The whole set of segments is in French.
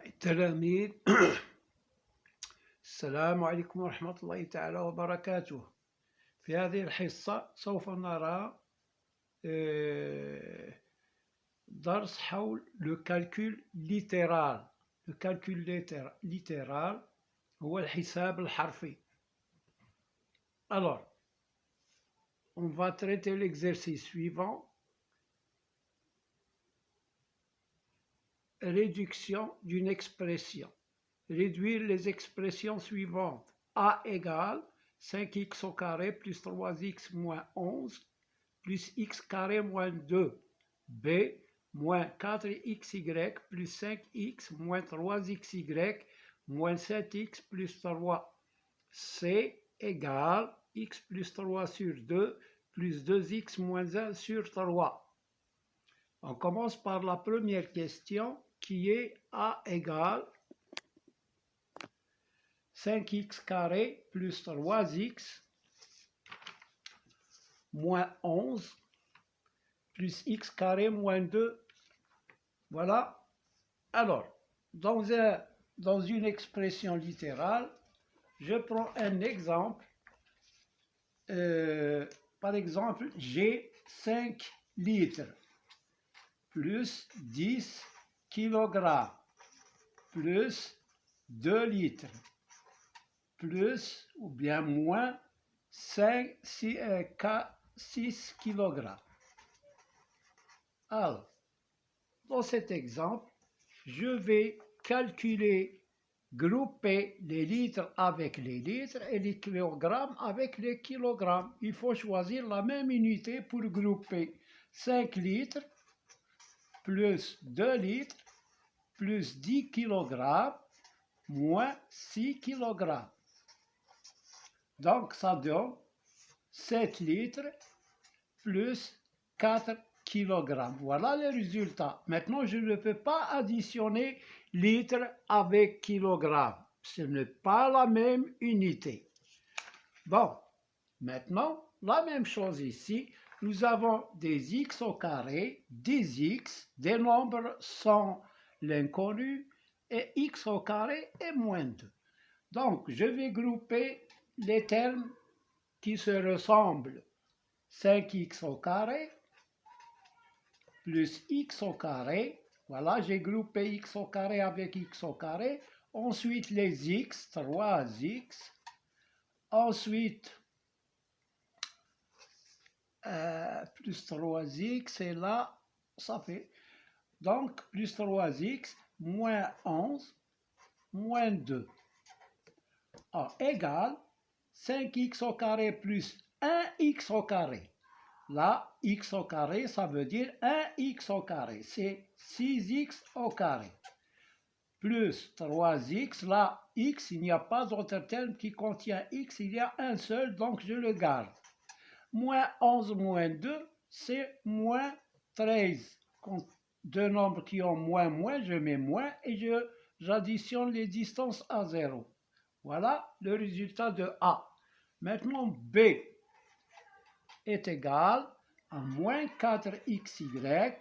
التلاميذ السلام عليكم ورحمة الله تعالى وبركاته. في هذه الحصة سوف نرى درس حول le calcul littéral. Le calcul littéral هو الحساب الحرفي. Alors, on va traiter l'exercice suivant. Réduction d'une expression. Réduire les expressions suivantes. A égale 5x au carré plus 3x moins 11 plus x carré moins 2. B moins 4xy plus 5x moins 3xy moins 7x plus 3. C égale x plus 3 sur 2 plus 2x moins 1 sur 3. On commence par la première question qui est A égale 5x carré plus 3x moins 11 plus x carré moins 2. Voilà. Alors, dans une expression littérale, je prends un exemple. Par exemple, j'ai 5 litres plus 10 kg plus 2 litres plus ou bien moins 6 kg. Alors, dans cet exemple, je vais grouper les litres avec les litres et les kilogrammes avec les kilogrammes. Il faut choisir la même unité pour grouper 5 litres plus 2 litres plus 10 kg moins 6 kg. Donc, ça donne 7 litres plus 4 kg. Voilà le résultat. Maintenant, je ne peux pas additionner litres avec kilogramme. Ce n'est pas la même unité. Bon, maintenant, la même chose ici. Nous avons des x au carré, des x, des nombres sans l'inconnu, et x au carré est moins 2. Donc, je vais grouper les termes qui se ressemblent. 5x au carré plus x au carré. Voilà, j'ai groupé x au carré avec x au carré. Ensuite, les x, 3x. Ensuite, plus 3x, et là, ça fait. Donc, plus 3x, moins 11, moins 2. Égale 5x au carré plus 1x au carré. Là, x au carré, ça veut dire 1x au carré. C'est 6x au carré. Plus 3x, là, x, il n'y a pas d'autre terme qui contient x, il y a un seul, donc je le garde. Moins 11 moins 2, c'est moins 13. Deux nombres qui ont moins, je mets moins et j'additionne les distances à 0. Voilà le résultat de A. Maintenant, B est égal à moins 4xy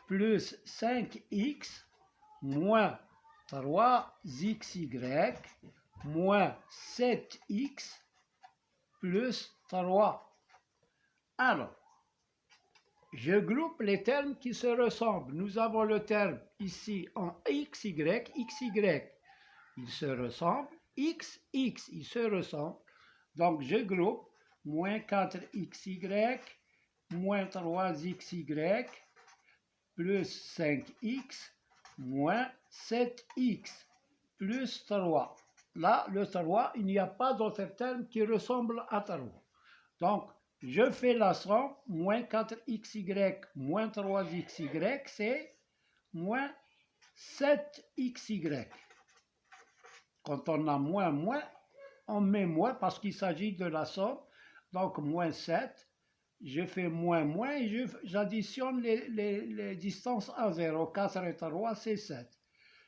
plus 5x moins 3xy moins 7x plus 3. Alors, je groupe les termes qui se ressemblent. Nous avons le terme ici en xy, il se ressemble, x, il se ressemble. Donc, je groupe moins 4xy, moins 3xy, plus 5x, moins 7x, plus 3. Là, le 3, il n'y a pas d'autre terme qui ressemble à 3. Donc, je fais la somme, moins 4xy, moins 3xy, c'est moins 7xy. Quand on a moins, on met moins parce qu'il s'agit de la somme. Donc, moins 7, je fais moins et j'additionne les distances à 0. 4 et 3, c'est 7.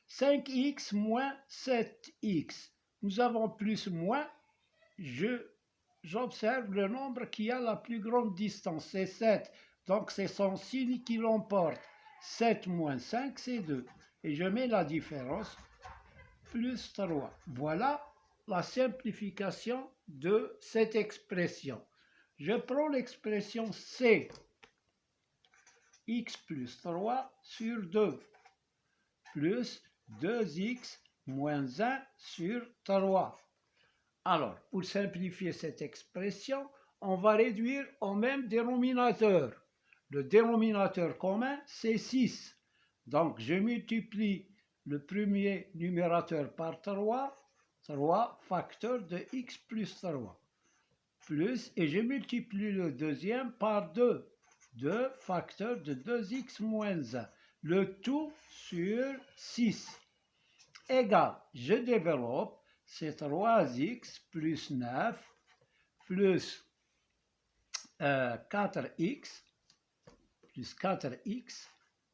5x moins 7x. Nous avons plus moins. J'observe le nombre qui a la plus grande distance, c'est 7. Donc, c'est son signe qui l'emporte. 7 moins 5, c'est 2. et je mets la différence, plus 3. Voilà la simplification de cette expression. Je prends l'expression C, x plus 3 sur 2, plus 2x moins 1 sur 3. Alors, pour simplifier cette expression, on va réduire au même dénominateur. Le dénominateur commun, c'est 6. Donc, je multiplie le premier numérateur par 3, 3 facteur de x plus 3, plus, et je multiplie le deuxième par 2, 2 facteur de 2x moins 1, le tout sur 6, égale, je développe, c'est 3x plus 9 plus 4x plus 4x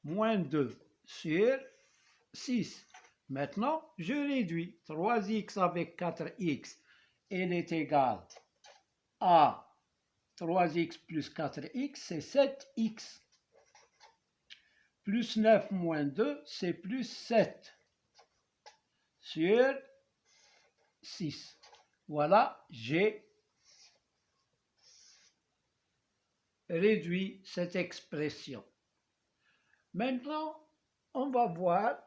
moins 2 sur 6. Maintenant, je réduis 3x avec 4x, elle est égale à 3x plus 4x, c'est 7x. Plus 9 moins 2, c'est plus 7 sur 6. Voilà, j'ai réduit cette expression. Maintenant, on va voir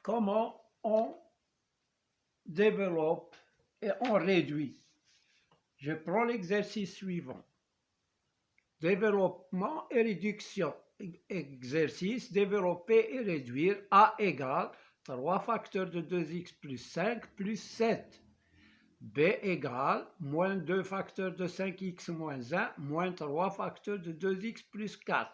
comment on développe et on réduit. Je prends l'exercice suivant. Développement et réduction. Exercice, développer et réduire. A égale 3 facteurs de 2x plus 5 plus 7. B égale moins 2 facteurs de 5x moins 1 moins 3 facteurs de 2x plus 4.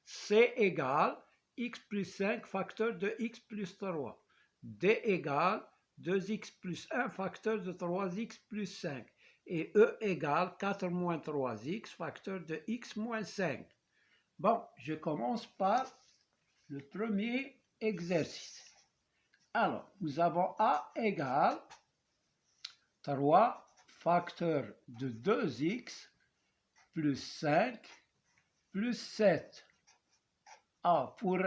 C égale x plus 5 facteur de x plus 3. D égale 2x plus 1 facteur de 3x plus 5. Et E égale 4 moins 3x facteur de x moins 5. Bon, je commence par le premier exercice. Alors, nous avons A égale 3 facteur de 2x plus 5 plus 7. Ah, pour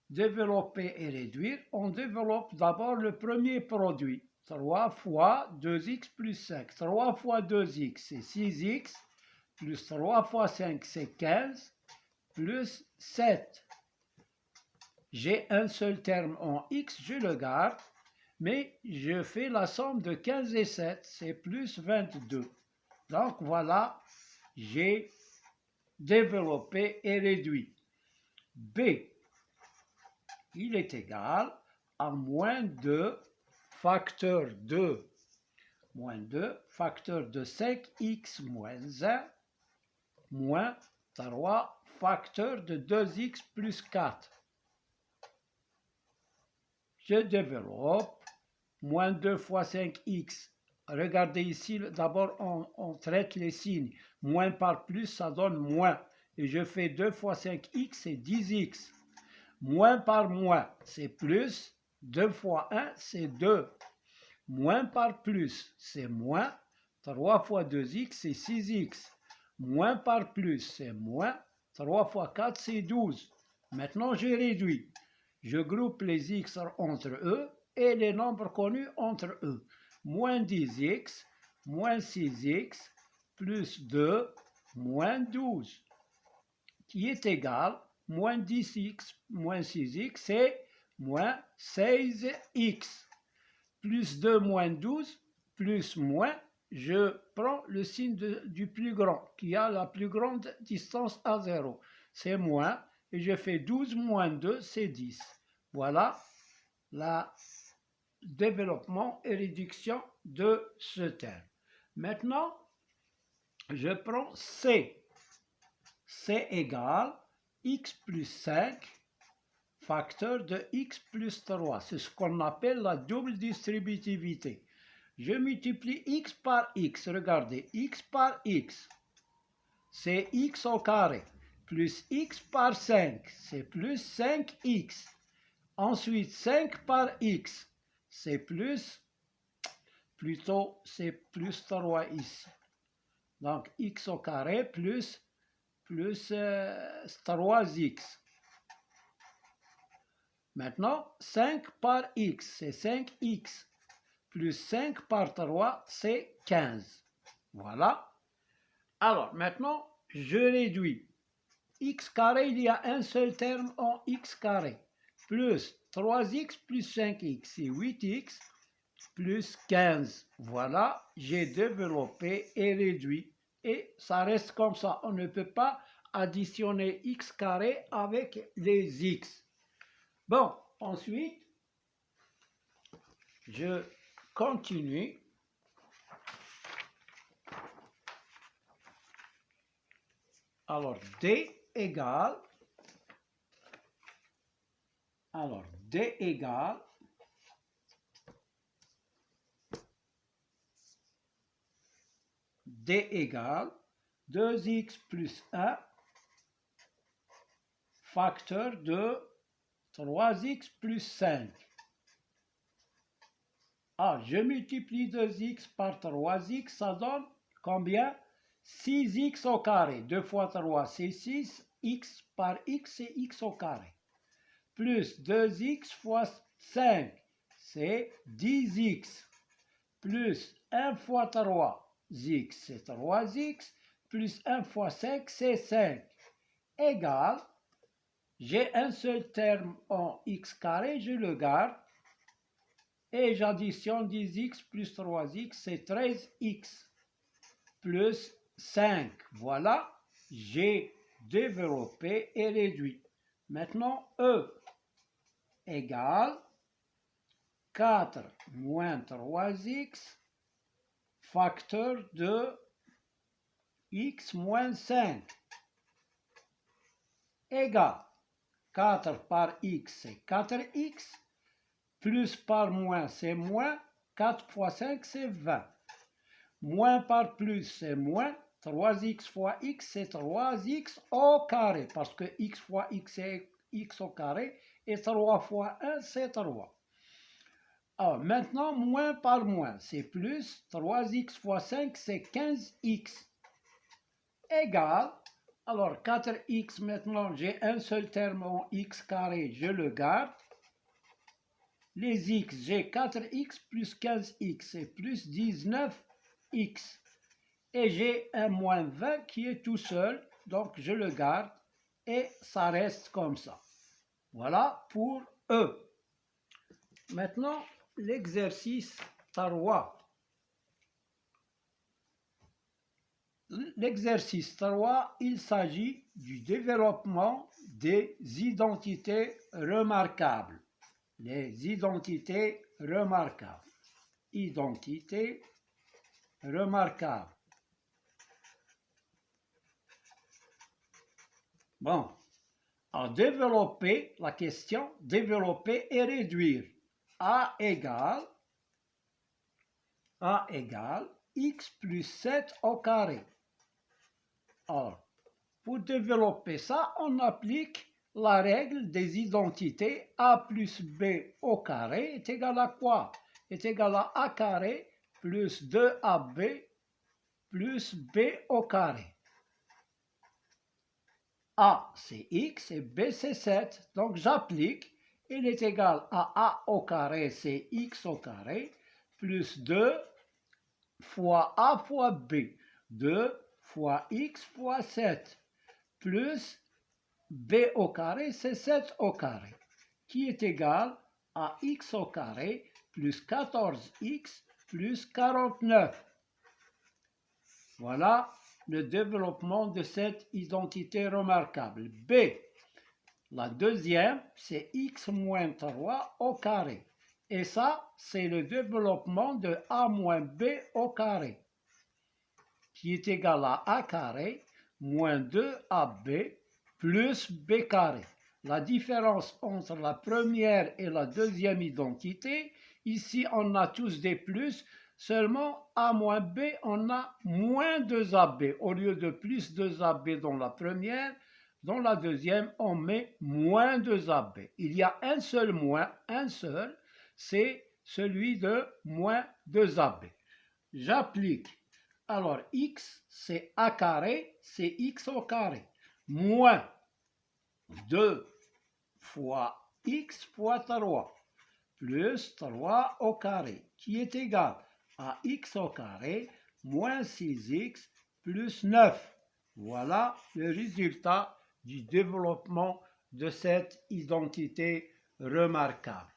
développer et réduire, on développe d'abord le premier produit. 3 fois 2x plus 5. 3 fois 2x, c'est 6x, plus 3 fois 5, c'est 15, plus 7. J'ai un seul terme en x, je le garde, mais je fais la somme de 15 et 7, c'est plus 22. Donc voilà, j'ai développé et réduit. B, il est égal à moins 2 facteur de moins 2 facteur de 5x moins 1 moins 3 facteur de 2x plus 4. Je développe moins 2 fois 5x. Regardez ici, d'abord on traite les signes. Moins par plus, ça donne moins. Et je fais 2 fois 5x, c'est 10x. Moins par moins, c'est plus. 2 fois 1, c'est 2. Moins par plus, c'est moins. 3 fois 2x, c'est 6x. Moins par plus, c'est moins. 3 fois 4, c'est 12. Maintenant, j'ai réduit. Je groupe les x entre eux et les nombres connus entre eux. Moins 10x, moins 6x, plus 2, moins 12, qui est égal, moins 10x, moins 6x, c'est moins 16x. Plus 2, moins 12, plus moins, je prends le signe du plus grand, qui a la plus grande distance à 0. C'est moins, et je fais 12 moins 2, c'est 10. Voilà le développement et réduction de ce terme. Maintenant, je prends C. C égale x plus 5 facteur de x plus 3. C'est ce qu'on appelle la double distributivité. Je multiplie x par x. Regardez, x par x, c'est x au carré. Plus x par 5, c'est plus 5x. Ensuite, 5 par x, c'est c'est plus 3 ici. Donc, x au carré plus 3x. Maintenant, 5 par x, c'est 5x. Plus 5 par 3, c'est 15. Voilà. Alors, maintenant, je réduis. X carré, il y a un seul terme en x carré. Plus 3x plus 5x, c'est 8x plus 15. Voilà, j'ai développé et réduit. Et ça reste comme ça. On ne peut pas additionner x carré avec les x. Bon, ensuite, je continue. Alors, D égale, D égale 2x plus 1 facteur de 3x plus 5. Ah, je multiplie 2x par 3x, ça donne combien? 6x au carré. 2 fois 3, c'est 6. X par x, c'est x au carré. Plus 2x fois 5, c'est 10x. Plus 1 fois 3x, c'est 3x. Plus 1 fois 5, c'est 5. Égal, j'ai un seul terme en x carré, je le garde. Et j'additionne 10x plus 3x, c'est 13x. Plus 5. Voilà, j'ai développé et réduit. Maintenant, E égale 4 moins 3x facteur de x moins 5 égale 4 par x, c'est 4x, plus par moins, c'est moins, 4 fois 5, c'est 20. Moins par plus, c'est moins. 3x fois x, c'est 3x au carré. Parce que x fois x, c'est x au carré. Et 3 fois 1, c'est 3. Alors, maintenant, moins par moins, c'est plus. 3x fois 5, c'est 15x. Égal. Alors, 4x, maintenant, j'ai un seul terme en x carré, je le garde. Les x, j'ai 4x plus 15x, c'est plus 19x. Et j'ai un moins 20 qui est tout seul, donc je le garde et ça reste comme ça. Voilà pour E. Maintenant, l'exercice 3. L'exercice 3, il s'agit du développement des identités remarquables. Les identités remarquables. Identités remarquables. Bon, à développer la question, développer et réduire. A égale x plus 7 au carré. Alors, pour développer ça, on applique la règle des identités a plus b au carré est égal à quoi? Est égal à a carré plus 2ab plus b au carré. A, c'est x et b, c'est 7. Donc, j'applique. Il est égal à a au carré, c'est x au carré, plus 2 fois a fois b. 2 fois x fois 7, plus b au carré, c'est 7 au carré, qui est égal à x au carré, plus 14x, plus 49. Voilà le développement de cette identité remarquable. B, la deuxième, c'est x moins 3 au carré. Et ça, c'est le développement de a moins b au carré, qui est égal à a carré moins 2ab plus b carré. La différence entre la première et la deuxième identité, ici on a tous des plus, seulement a moins b, on a moins 2ab. Au lieu de plus 2ab dans la première, dans la deuxième, on met moins 2ab. Il y a un seul moins, un seul, c'est celui de moins 2ab. J'applique. Alors, x, c'est a carré, c'est x au carré, moins 2 fois x fois 3 plus 3 au carré, qui est égal à x au carré moins 6x plus 9. Voilà le résultat du développement de cette identité remarquable.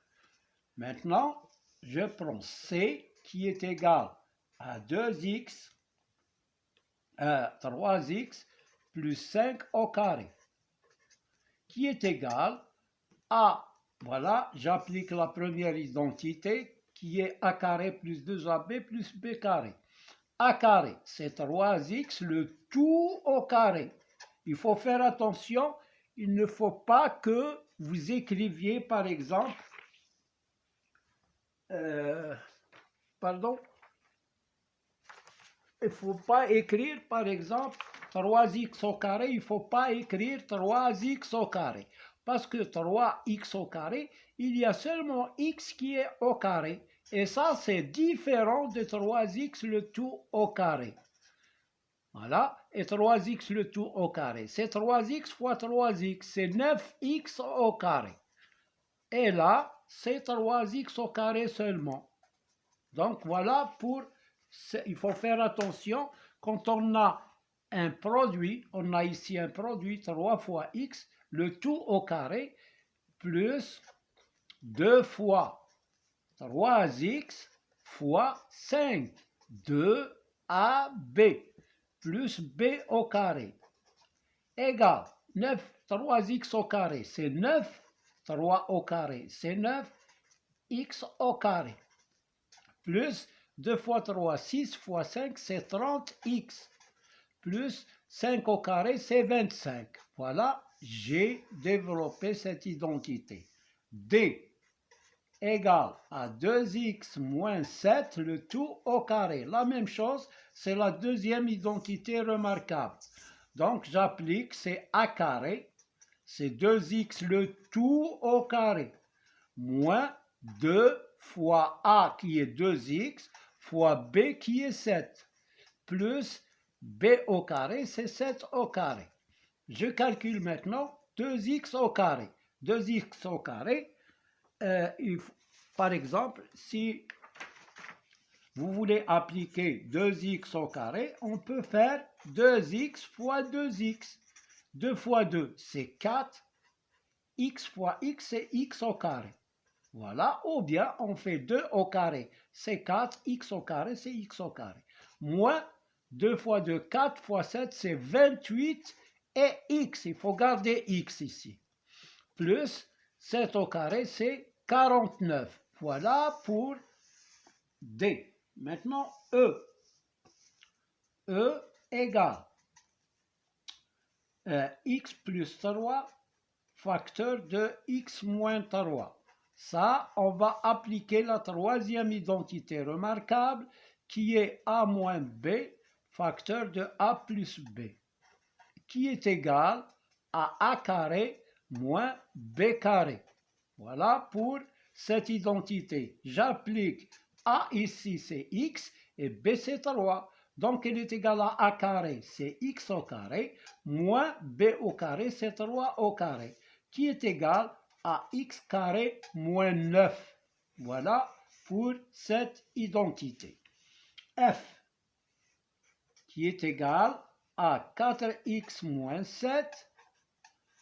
Maintenant, je prends c qui est égal à 3x plus 5 au carré, qui est égal à, voilà, j'applique la première identité qui est a carré plus 2ab plus b carré. A carré, c'est 3x, le tout au carré. Il faut faire attention, il ne faut pas que vous écriviez, par exemple, il ne faut pas écrire, par exemple, 3x au carré, il ne faut pas écrire 3x au carré. Parce que 3x au carré, il y a seulement x qui est au carré. Et ça, c'est différent de 3x le tout au carré. Voilà, et 3x le tout au carré. C'est 3x fois 3x, c'est 9x au carré. Et là, c'est 3x au carré seulement. Donc voilà, il faut faire attention, quand on a un produit, on a ici un produit 3 fois x, le tout au carré, plus 2 fois 3x fois 5, 2ab, plus b au carré, égale 3x au carré, c'est 9, 3 au carré, c'est 9, x au carré, plus 2 fois 3, 6 fois 5, c'est 30x, plus 5 au carré, c'est 25. Voilà, j'ai développé cette identité. D égale à 2x moins 7, le tout au carré. La même chose, c'est la deuxième identité remarquable. Donc, j'applique, c'est a carré, c'est 2x le tout au carré, moins 2 fois a qui est 2x, fois b qui est 7, plus b au carré, c'est 7 au carré. Je calcule maintenant 2x au carré. 2x au carré, par exemple, si vous voulez appliquer 2x au carré, on peut faire 2x fois 2x. 2 fois 2, c'est 4. X fois x, c'est x au carré. Voilà, ou bien on fait 2 au carré, c'est 4, x au carré, c'est x au carré. Moins 2 fois 2, 4 fois 7, c'est 28, et x, il faut garder x ici. Plus 7 au carré, c'est 49. Voilà pour D. Maintenant, E. E égale x plus 3 facteur de x moins 3. Ça, on va appliquer la troisième identité remarquable qui est a moins b facteur de a plus b, qui est égal à a carré moins b carré. Voilà pour cette identité. J'applique a ici, c'est x, et b, c'est 3. Donc, il est égal à a carré, c'est x au carré, moins b au carré, c'est 3 au carré, qui est égal à x carré moins 9. Voilà pour cette identité. F, qui est égal à 4x moins 7,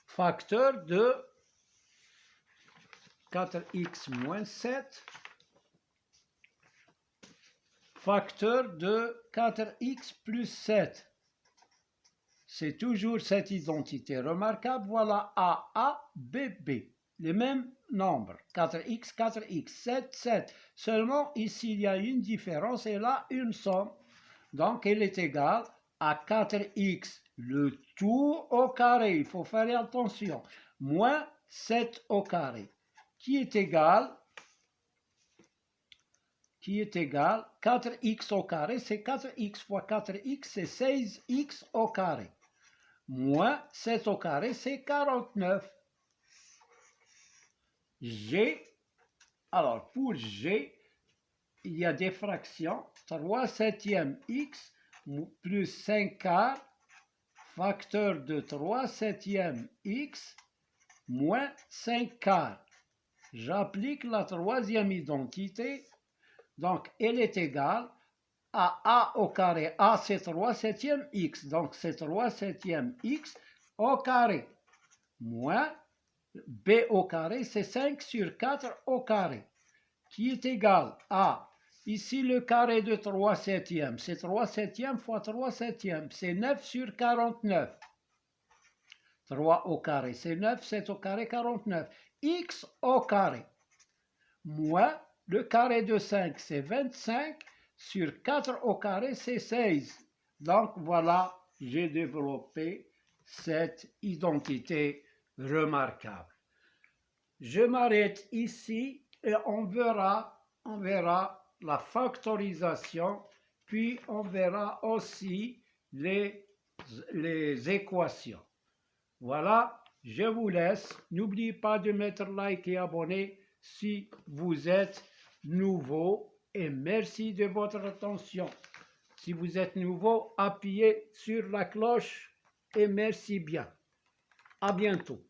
facteur de 4x moins 7, facteur de 4x plus 7. C'est toujours cette identité remarquable. Voilà A, B, B. Les mêmes nombres. 4x, 4x, 7, 7. Seulement, ici, il y a une différence et là, une somme. Donc, elle est égale à 4x, le tout au carré. Il faut faire attention. Moins 7 au carré. Qui est égal 4x au carré, c'est 4x fois 4x, c'est 16x au carré. Moins 7 au carré, c'est 49. G, alors pour G, il y a des fractions. 3 septièmes x plus 5 quarts, facteur de 3 septièmes x moins 5 quarts. j'applique la troisième identité. Donc, elle est égale à a au carré. A, c'est 3 septième x. Donc, c'est 3 septième x au carré. Moins b au carré, c'est 5 sur 4 au carré. Qui est égal à, ici le carré de 3 septièmes, c'est 3 septièmes fois 3 septièmes, c'est 9 sur 49. 3 au carré, c'est 9, 7 au carré, 49. X au carré, moins le carré de 5, c'est 25, sur 4 au carré, c'est 16. Donc voilà, j'ai développé cette identité remarquable. Je m'arrête ici et on verra la factorisation, puis on verra aussi les équations. Voilà, je vous laisse. N'oubliez pas de mettre like et abonner si vous êtes nouveau et merci de votre attention. Si vous êtes nouveau, appuyez sur la cloche et merci bien. À bientôt.